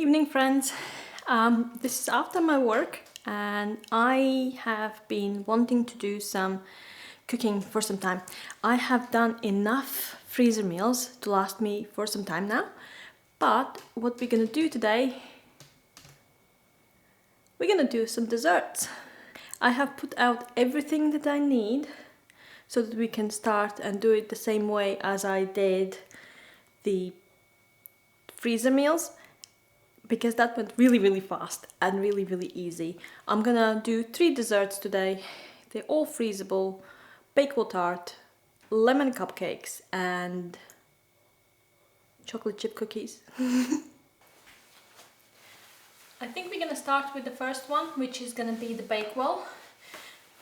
Evening, friends. This is after my work and I have been wanting to do some cooking for some time. I have done enough freezer meals to last me for some time now, but what we're gonna do today, we're gonna do some desserts. I have put out everything that I need so that we can start and do it the same way as I did the freezer meals, because that went really fast and really easy. I'm gonna do 3 desserts today. They're all freezable: bakewell tart, lemon cupcakes and chocolate chip cookies. I think we're gonna start with the first one, which is gonna be the bakewell.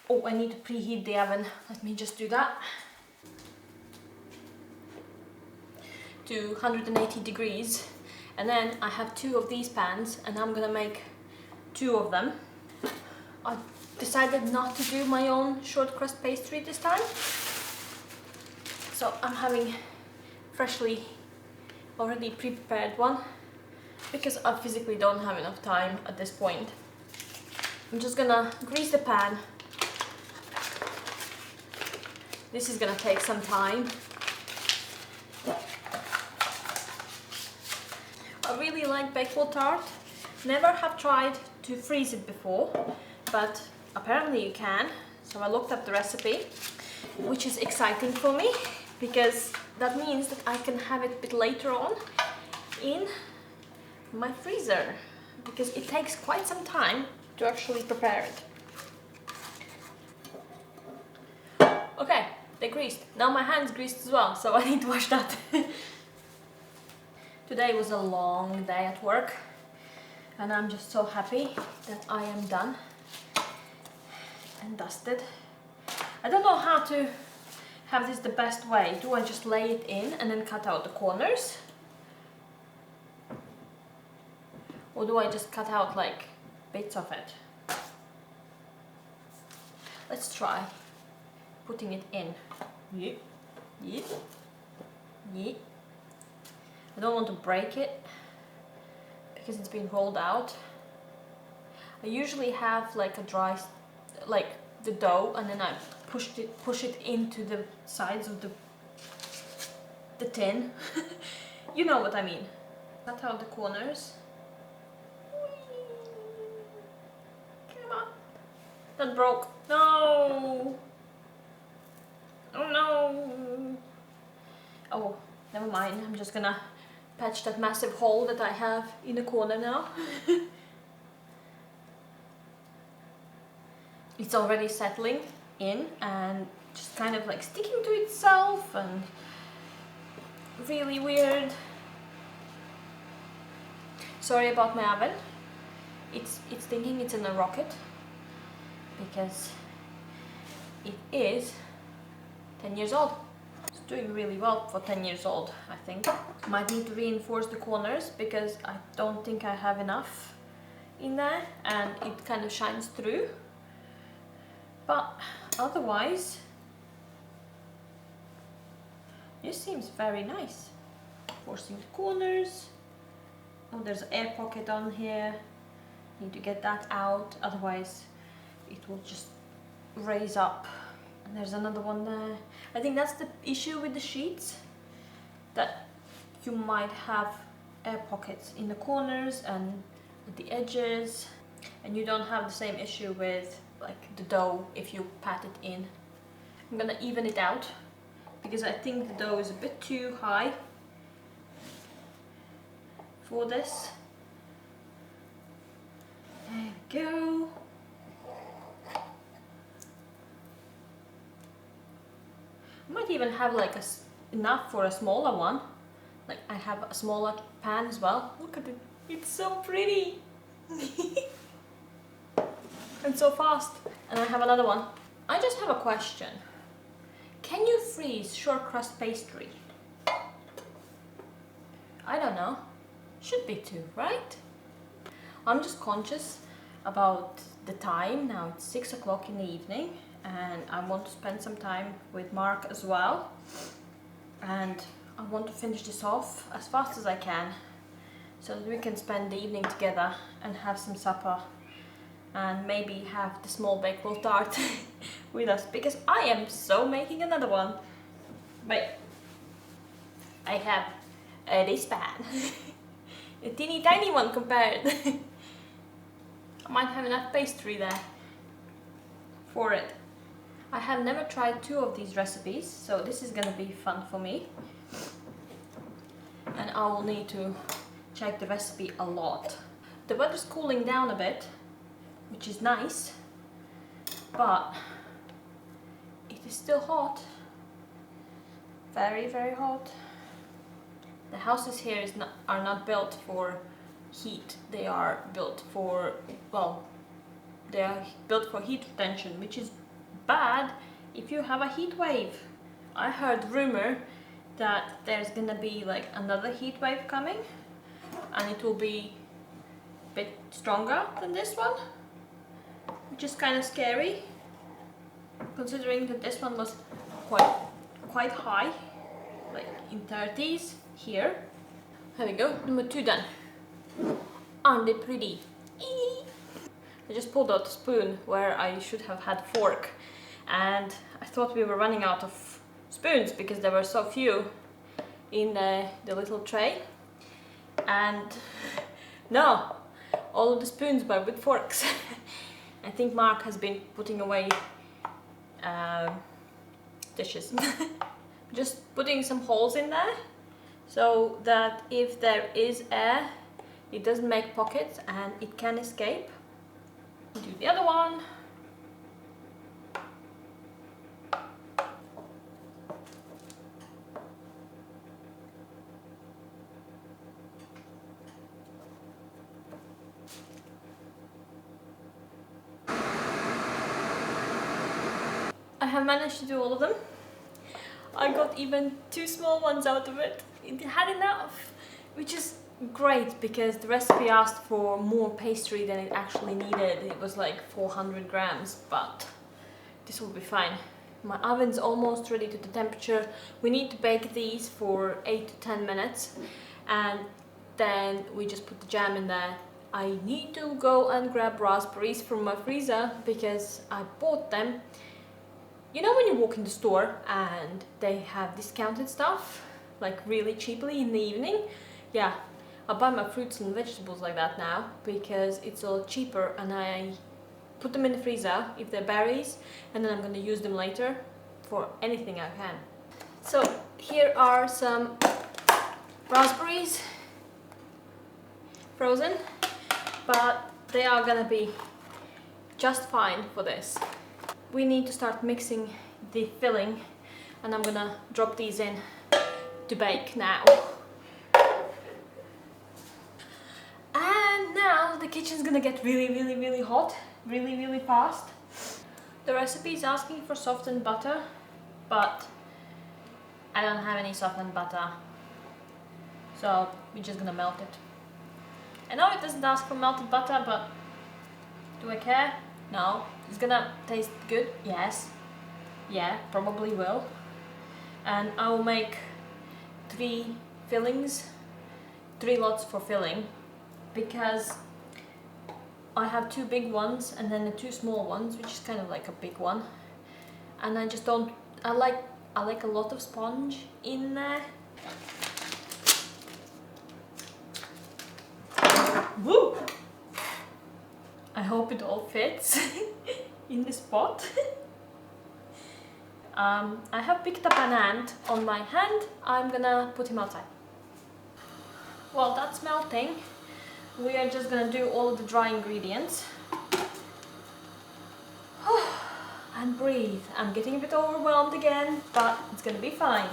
Oh, I need to preheat the oven. Let me just do that to 180 degrees. And then I have 2 of these pans and I'm gonna make 2 of them. I decided not to do my own short crust pastry this time. So I'm having freshly already pre-prepared one because I physically don't have enough time at this point. I'm just gonna grease the pan. This is gonna take some time. I really like bakewell tart. Never have tried to freeze it before, but apparently you can. So I looked up the recipe, which is exciting for me because that means that I can have it a bit later on in my freezer, because it takes quite some time to actually prepare it. Okay, they're greased. Now my hand's greased as well, so I need to wash that. Today was a long day at work and I'm just so happy that I am done and dusted. I don't know how to have this the best way. Do I just lay it in and then cut out the corners? Or do I just cut out like bits of it? Let's try putting it in. Yeah. Yeah. Yeah. I don't want to break it because it's been rolled out. I usually have like a dry, like the dough, and then I push it into the sides of the tin. You know what I mean. Cut out the corners. Come on. That broke. No. Oh no. Oh, never mind. I'm just gonna patch that massive hole that I have in the corner now. It's already settling in and just kind of like sticking to itself and really weird. Sorry about my oven. It's thinking it's in a rocket because it is 10 years old. It's doing really well for 10 years old, I think. Might need to reinforce the corners because I don't think I have enough in there and it kind of shines through. But otherwise, this seems very nice. Forcing the corners. Oh, there's an air pocket on here. Need to get that out, otherwise it will just raise up. And there's another one there. I think that's the issue with the sheets, that you might have air pockets in the corners and at the edges, and you don't have the same issue with like the dough if you pat it in. I'm gonna even it out because I think the dough is a bit too high for this. There we go. I might even have like enough for a smaller one. Like I have a smaller pan as well. Look at it, it's so pretty. And so fast. And I have another one. I just have a question. Can you freeze short crust pastry? I don't know. Should be too, right? I'm just conscious about the time. Now it's 6 o'clock in the evening and I want to spend some time with Mark as well. And I want to finish this off as fast as I can. so that we can spend the evening together and have some supper and maybe have the small bakewell tart with us, because I am so making another one. But I have this pan, a teeny tiny one compared. I might have enough pastry there for it. I have never tried 2 of these recipes, so this is gonna be fun for me. And I will need to check the recipe a lot. The weather's cooling down a bit, which is nice, but it is still hot. Very, very hot. The houses here are not built for heat. They are built for, well, they are built for heat retention, which is bad if you have a heat wave. I heard rumor that there's gonna be like another heat wave coming, and it will be a bit stronger than this one, which is kind of scary, considering that this one was quite high, like in 30s here. There we go, number 2 done. Aren't they pretty? I just pulled out a spoon where I should have had fork, and I thought we were running out of spoons because there were so few in the little tray, and no, all of the spoons were with forks. I think Mark has been putting away dishes. Just putting some holes in there so that if there is air, it doesn't make pockets and it can escape. Do the other one. I have managed to do all of them. I got even 2 small ones out of it. It had enough, which is great because the recipe asked for more pastry than it actually needed. It was like 400 grams, but this will be fine. My oven's almost ready to the temperature. We need to bake these for 8 to 10 minutes, and then we just put the jam in there. I need to go and grab raspberries from my freezer because I bought them. You know when you walk in the store and they have discounted stuff, like really cheaply in the evening? Yeah, I buy my fruits and vegetables like that now because it's a lot cheaper, and I put them in the freezer if they're berries, and then I'm going to use them later for anything I can. So here are some raspberries, frozen, but they are going to be just fine for this. We need to start mixing the filling, and I'm gonna drop these in to bake now. And now the kitchen's gonna get really hot, really fast. The recipe is asking for softened butter, but I don't have any softened butter, so we're just gonna melt it. I know it doesn't ask for melted butter, but do I care? No. It's gonna taste good, yes. Yeah, probably will. And I will make 3 fillings, 3 lots for filling, because I have 2 big ones and then the 2 small ones, which is kind of like a big one. And I just don't, I like a lot of sponge in there. Woo! I hope it all fits in this pot. I have picked up an ant on my hand. I'm gonna put him outside. While that's melting, we are just gonna do all of the dry ingredients. And breathe. I'm getting a bit overwhelmed again, but it's gonna be fine.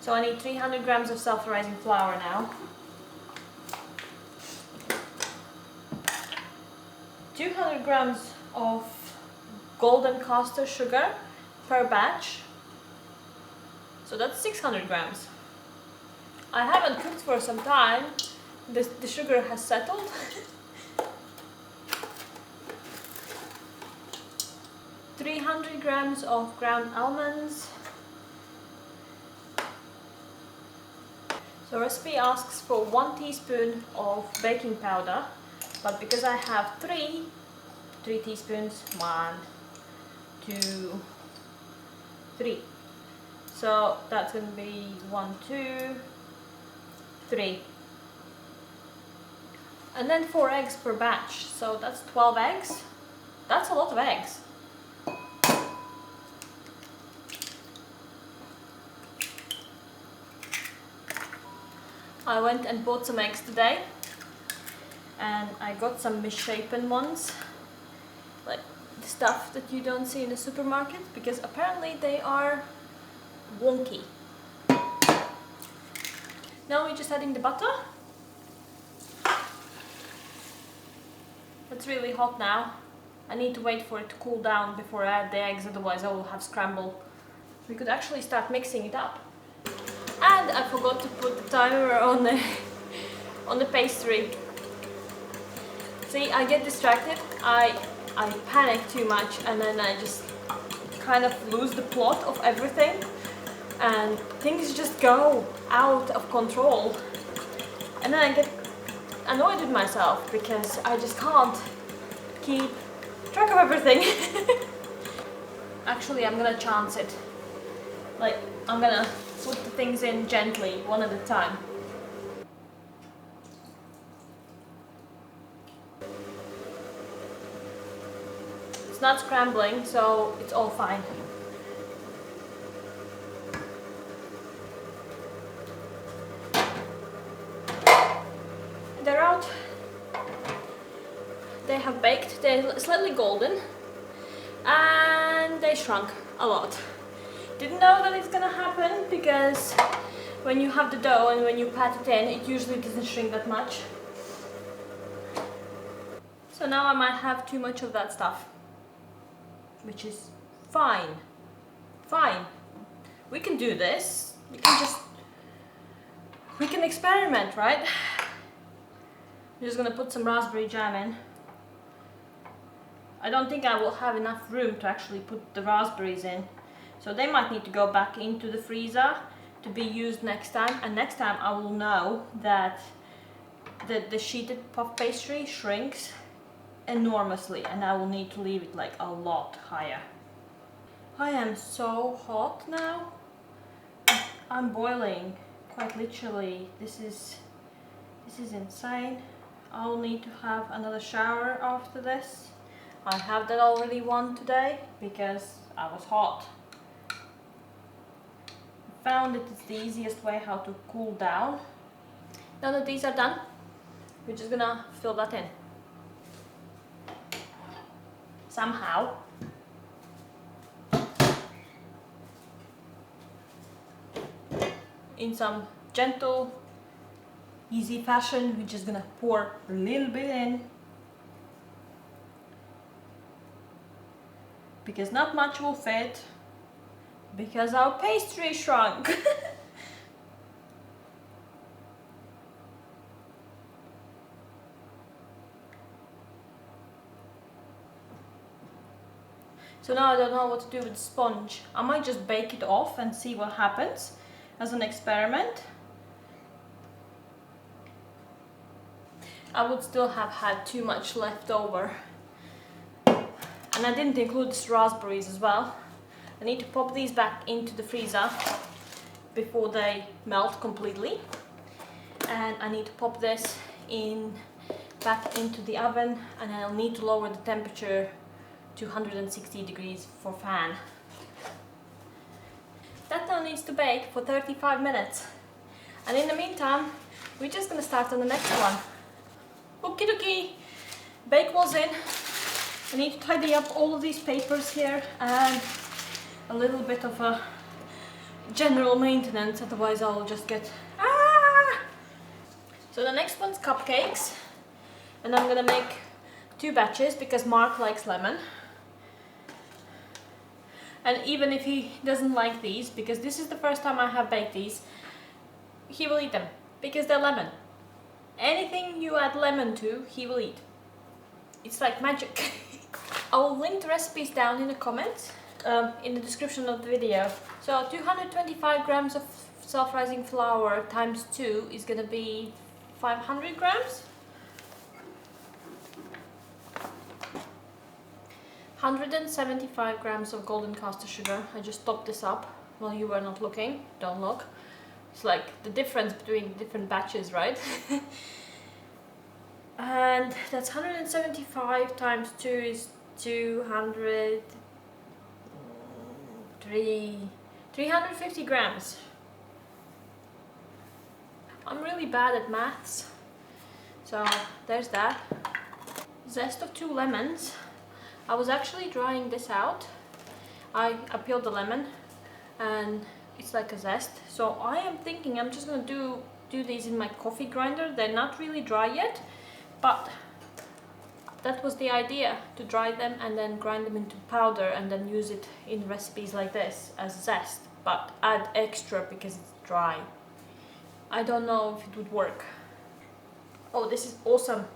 So I need 300 grams of self-rising flour now. 200 grams of golden caster sugar per batch, so that's 600 grams. I haven't cooked for some time, the sugar has settled. 300 grams of ground almonds. So recipe asks for 1 teaspoon of baking powder, but because I have 3 teaspoons, 1, 2, 3. So that's going to be 1, 2, 3. And then 4 eggs per batch, so that's 12 eggs. That's a lot of eggs. I went and bought some eggs today, and I got some misshapen ones, like the stuff that you don't see in the supermarket, because apparently they are wonky. Now we're just adding the butter. It's really hot now. I need to wait for it to cool down before I add the eggs, otherwise I will have scramble. We could actually start mixing it up. And I forgot to put the timer on the pastry. See, I get distracted, I panic too much, and then I just kind of lose the plot of everything, and things just go out of control. And then I get annoyed with myself because I just can't keep track of everything. Actually, I'm gonna chance it. Like, I'm gonna put the things in gently, one at a time. It's not scrambling, so it's all fine. They're out. They have baked, they're slightly golden, and they shrunk a lot. Didn't know that it's gonna happen, because when you have the dough and when you pat it in, it usually doesn't shrink that much. So now I might have too much of that stuff, which is fine. Fine. We can do this. We can experiment, right? I'm just gonna put some raspberry jam in. I don't think I will have enough room to actually put the raspberries in. So they might need to go back into the freezer to be used next time, and next time I will know that the sheeted puff pastry shrinks enormously, and I will need to leave it like a lot higher. I am so hot now. I'm boiling, quite literally. This is insane. I'll need to have another shower after this. I have that already one today because I was hot. Found it is the easiest way how to cool down. Now that these are done, we're just gonna fill that in. Somehow. In some gentle, easy fashion, we're just gonna pour a little bit in. Because not much will fit. Because our pastry shrunk. So now I don't know what to do with the sponge. I might just bake it off and see what happens as an experiment. I would still have had too much left over. And I didn't include the raspberries as well. I need to pop these back into the freezer before they melt completely. And I need to pop this back into the oven, and I'll need to lower the temperature to 160 degrees for fan. That now needs to bake for 35 minutes. And in the meantime, we're just gonna start on the next one. Okie dokie! Bakewell's in. I need to tidy up all of these papers here and a little bit of a general maintenance, otherwise I'll just get So the next one's cupcakes, and I'm gonna make 2 batches because Mark likes lemon. And even if he doesn't like these, because this is the first time I have baked these, he will eat them because they're lemon. Anything you add lemon to, he will eat. It's like magic. I will link the recipes down in the comments, in the description of the video. So 225 grams of self-rising flour times 2 is gonna be 500 grams. 175 grams of golden caster sugar. I just topped this up while you were not looking. Don't look. It's like the difference between different batches, right? And that's 175 times 2 is 350 grams. I'm really bad at maths, so there's that. Zest of 2 lemons. I was actually drying this out. I peeled the lemon and it's like a zest. So I am thinking I'm just gonna do these in my coffee grinder. They're not really dry yet, but that was the idea, to dry them and then grind them into powder and then use it in recipes like this as zest, but add extra because it's dry. I don't know if it would work. Oh, this is awesome.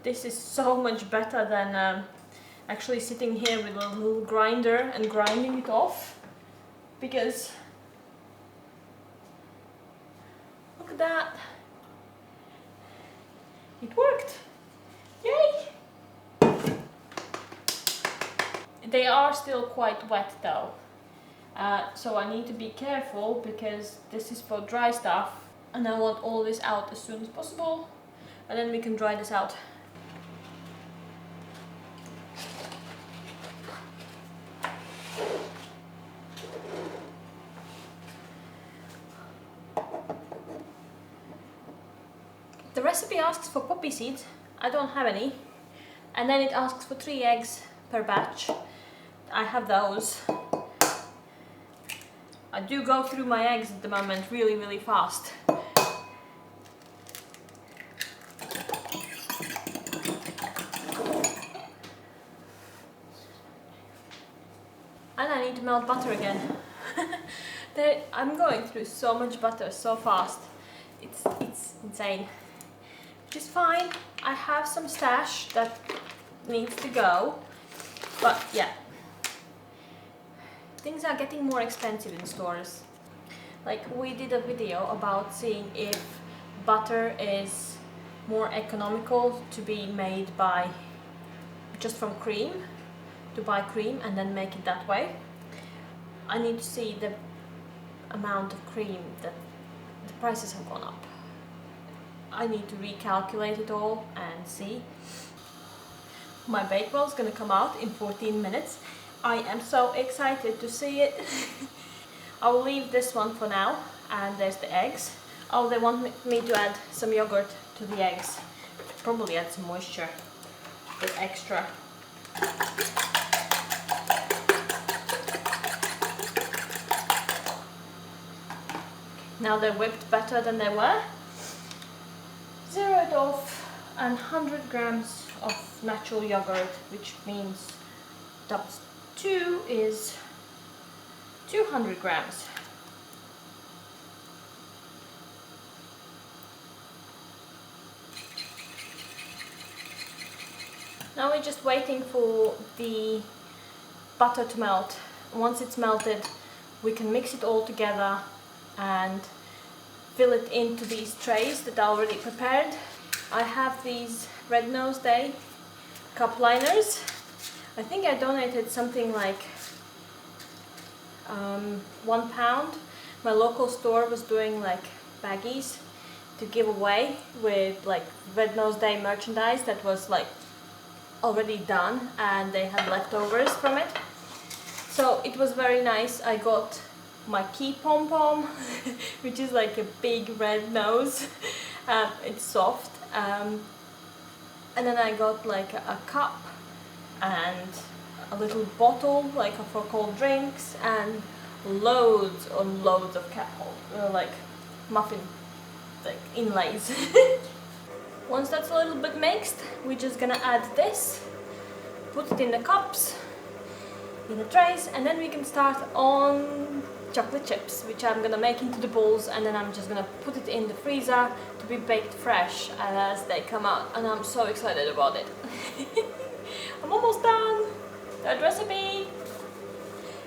This is so much better than actually sitting here with a little grinder and grinding it off, because look at that. It worked! Yay! They are still quite wet though, so I need to be careful because this is for dry stuff and I want all this out as soon as possible, and then we can dry this out. The recipe asks for poppy seeds. I don't have any. And then it asks for 3 eggs per batch. I have those. I do go through my eggs at the moment really, really fast. And I need to melt butter again. I'm going through so much butter so fast. It's insane. Which is fine. I have some stash that needs to go. But yeah. Things are getting more expensive in stores. Like, we did a video about seeing if butter is more economical to be made by just from cream, to buy cream and then make it that way. I need to see the amount of cream that the prices have gone up. I need to recalculate it all and see. My bakewell is gonna come out in 14 minutes. I am so excited to see it. I'll leave this one for now, and there's the eggs. Oh, they want me to add some yogurt to the eggs. Probably add some moisture, a bit extra. Now they're whipped better than they were. Zeroed off, and 100 grams of natural yogurt, which means times 2 is 200 grams. Now we're just waiting for the butter to melt. Once it's melted, we can mix it all together and fill it into these trays that are already prepared. I have these Red Nose Day cup liners. I think I donated something like £1. My local store was doing like baggies to give away with like Red Nose Day merchandise that was like already done, and they had leftovers from it. So it was very nice. I got my key pom-pom, which is like a big red nose. It's soft. And then I got like a cup and a little bottle like for cold drinks, and loads and loads of like muffin like inlays. Once that's a little bit mixed, we're just gonna add this, put it in the cups, in the trays, and then we can start on chocolate chips, which I'm gonna make into the balls, and then I'm just gonna put it in the freezer to be baked fresh as they come out, and I'm so excited about it. I'm almost done. That recipe.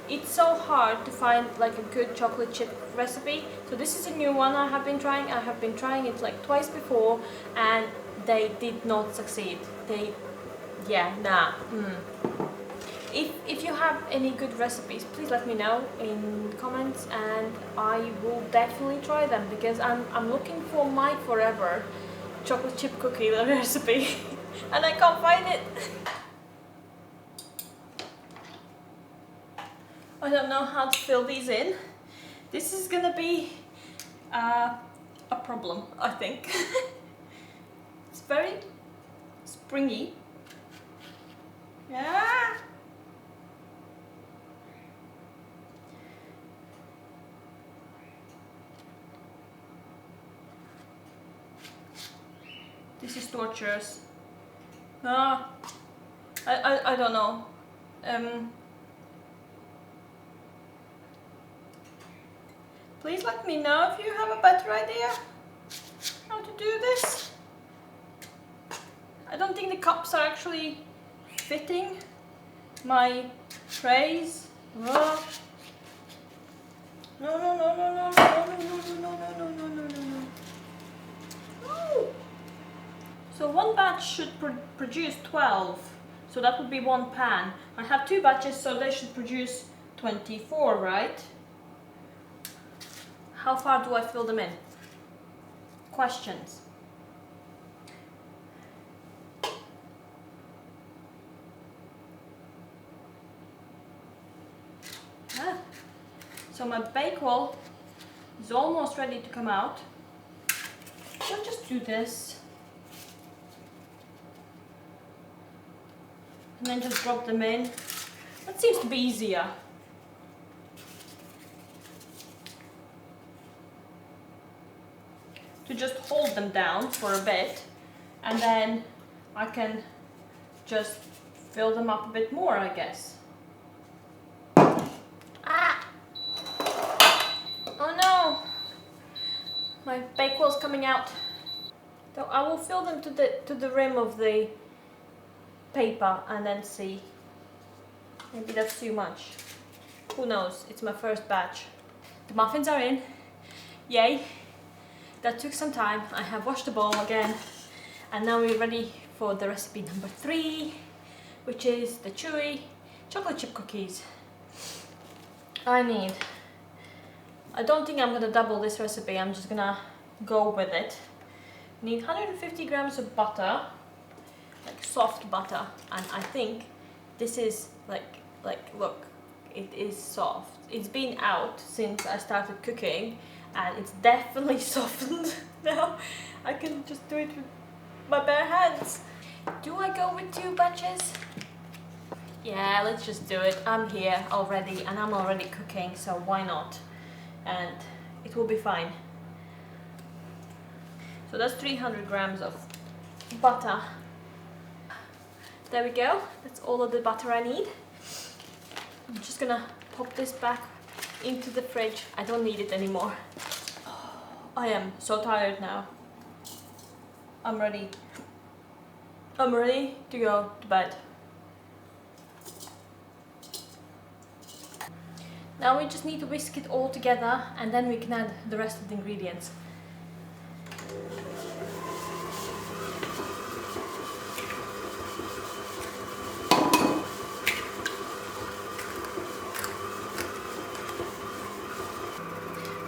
it's so hard to find like a good chocolate chip recipe. So this is a new one I have been trying. I have been trying it like twice before and they did not succeed. If you have any good recipes, please let me know in the comments and I will definitely try them, because I'm looking for my forever chocolate chip cookie recipe and I can't find it. I don't know how to fill these in. This is gonna be a problem, I think. It's very springy. Yeah. This is torturous. I don't know. Please let me know if you have a better idea how to do this. I don't think the cups are actually fitting my trays. No, no, no, no, no, no, no, no, no, no, no, no, no, no. No. So one batch should produce 12. So that would be one pan. I have 2 batches, so they should produce 24, right? How far do I fill them in? Questions. So my bakewell is almost ready to come out. I'll just do this. And then just drop them in. That seems to be easier. To just hold them down for a bit, and then I can just fill them up a bit more, I guess. Ah! Oh no! My bakewell's coming out. So I will fill them to the rim of the paper and then see. Maybe that's too much. Who knows? It's my first batch. The muffins are in. Yay! That took some time. I have washed the bowl again, and now we're ready for the recipe number 3, which is the chewy chocolate chip cookies. I don't think I'm gonna double this recipe, I'm just gonna go with it. Need 150 grams of butter, like soft butter, and I think this is like look, it is soft. It's been out since I started cooking and it's definitely softened now. I can just do it with my bare hands. Do I go with 2 batches? Yeah, let's just do it. I'm here already and I'm already cooking, so why not? And it will be fine. So that's 300 grams of butter. There we go. That's all of the butter I need. I'm just gonna pop this back into the fridge. I don't need it anymore. I am so tired now. I'm ready. I'm ready to go to bed. Now we just need to whisk it all together and then we can add the rest of the ingredients.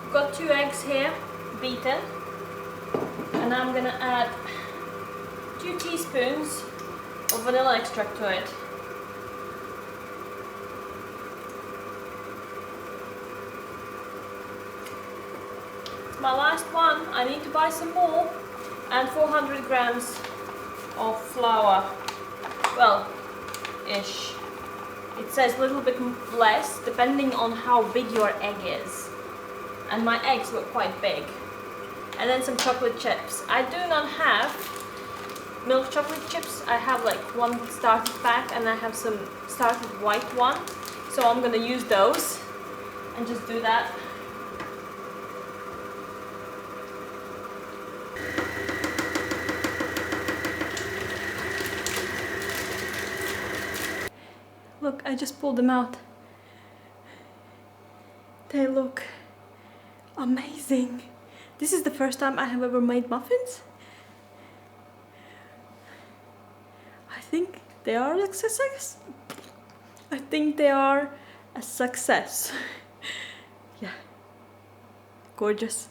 I've got 2 eggs here, beaten, and I'm gonna add 2 teaspoons of vanilla extract to it. It's my last one. I need to buy some more, and 400 grams of flour. Well, ish. It says a little bit less depending on how big your egg is. And my eggs were quite big. And then some chocolate chips. I do not have milk chocolate chips. I have like 1 starter pack and I have some started white one. So I'm gonna use those and just do that. Look, I just pulled them out. They look amazing. This is the first time I have ever made muffins. I think they are a success. I think they are a success. Yeah, gorgeous.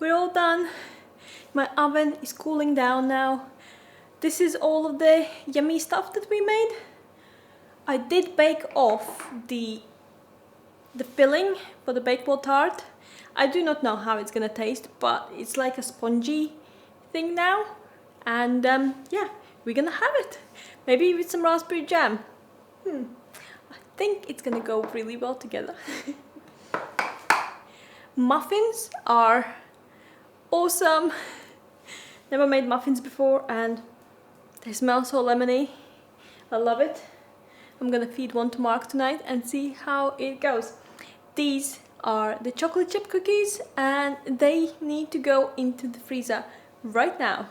We're all done. My oven is cooling down now. This is all of the yummy stuff that we made. I did bake off the filling for the bakewell tart. I do not know how it's gonna taste, but it's like a spongy thing now. And yeah, we're gonna have it. Maybe with some raspberry jam. I think it's gonna go really well together. Muffins are awesome. Never made muffins before and they smell so lemony. I love it. I'm gonna feed one to Mark tonight and see how it goes. These are the chocolate chip cookies and they need to go into the freezer right now.